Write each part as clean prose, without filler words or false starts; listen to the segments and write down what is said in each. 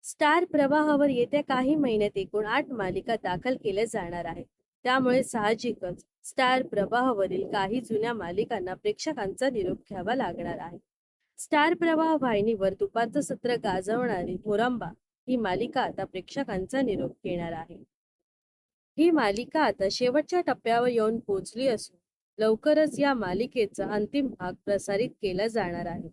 Star प्रवाहावर येत्या काही महिन्यात एकूण 8 मालिका दाखल केल्या जाणार आहेत. त्यामुळे साहजिकच स्टार प्रवाहावरील काही जुन्या मालिकांना प्रेक्षकांचा निरोप घ्यावा लागणार आहे. स्टार प्रवाह वाहिनीवर दुपारचं सत्र गाजवणारी मुरांबा ही मालिका आता प्रेक्षकांचा निरोप घेणार आहे. ही मालिका आता शेवटच्या टप्प्यावर येऊन पोहोचली असून लवकरच या मालिकेचा अंतिम भाग प्रसारित केला जाणार आहे.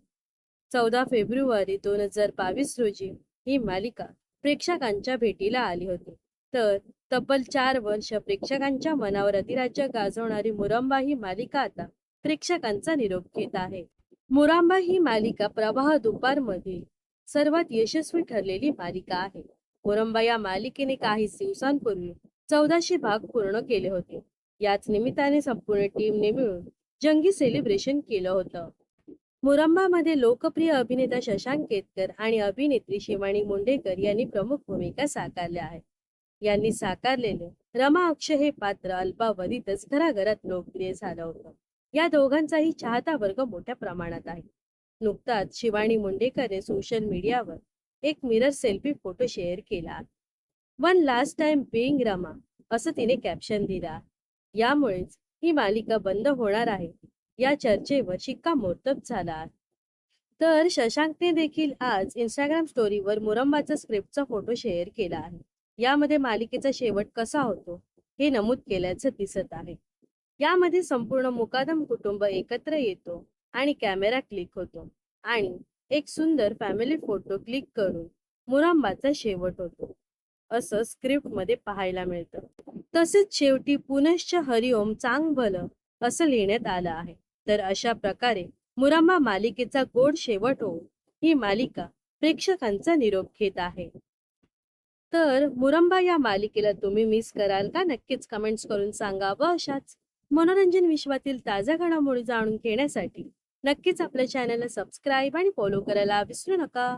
14 फेब्रुवारी 2022 रोजी ही मालिका प्रेक्षकांच्या भेटीला आली होती. तर तब्बल 4 वर्ष प्रेक्षकांच्या मनावर अधिराज्य गाजवणारी मुरांबा ही मालिका आता प्रेक्षकांचा निरोप घेत आहे. मुरांबा ही मालिका प्रवाह दुपारमधील सर्वात यशस्वी ठरलेली मालिका आहे. मुरांबा या मालिकेने काही दिवसांपूर्वी 1400 भाग पूर्ण केले होते. याच निमित्ताने संपूर्ण टीमने मिळून जंगी सेलिब्रेशन केलं होतं. मुरंबामध्ये लोकप्रिय अभिनेता शशांक केतकर आणि अभिनेत्री शिवानी मुंडेकर यांनी प्रमुख भूमिका साकारल्या आहेत. यांनी साकारलेले रमा अक्षय हे पात्र अल्पावधीतच घराघरात लोकप्रिय झालं होतं. या दोघांचाही चाहता वर्ग मोठ्या प्रमाणात आहे. नुकताच शिवानी मुंडेकरने सोशल मीडियावर एक मिरर सेल्फी फोटो शेअर केला. One last time being Rama असं तिने कॅप्शन दिलं आहे. यामुळेच ही मालिका बंद होणार आहे या चर्चेवर शिक्कामोर्तब झाला आहे. तर शशांकने देखील आज इंस्टाग्राम स्टोरीवर मुरंबाचा स्क्रिप्टचा फोटो शेअर केला आहे. यामध्ये मालिकेचा शेवट कसा होतो हे नमूद केल्याचं दिसत आहे. यामध्ये संपूर्ण मुकादम कुटुंब एकत्र येतो आणि कॅमेरा क्लिक होतो आणि एक सुंदर फॅमिली फोटो क्लिक करून मुरंबाचा शेवट होतो असं स्क्रिप्टमध्ये पाहायला मिळतं. तसेच शेवटी पुनश्च हरिओम चांग भलं असं लिहिण्यात आलं आहे. तर अशा प्रकारे मुरांबा मालिकेचा गोड शेवट होऊन ही मालिका प्रेक्षकांचा निरोप घेत आहे. तर मुरंबा या मालिकेला तुम्ही मिस कराल का? नक्कीच कमेंट्स करून सांगा. व अशाच मनोरंजन विश्वातील ताज्या घडामोडी जाणून घेण्यासाठी नक्कीच आपल्या चॅनलला सबस्क्राईब आणि फॉलो करायला विसरू नका.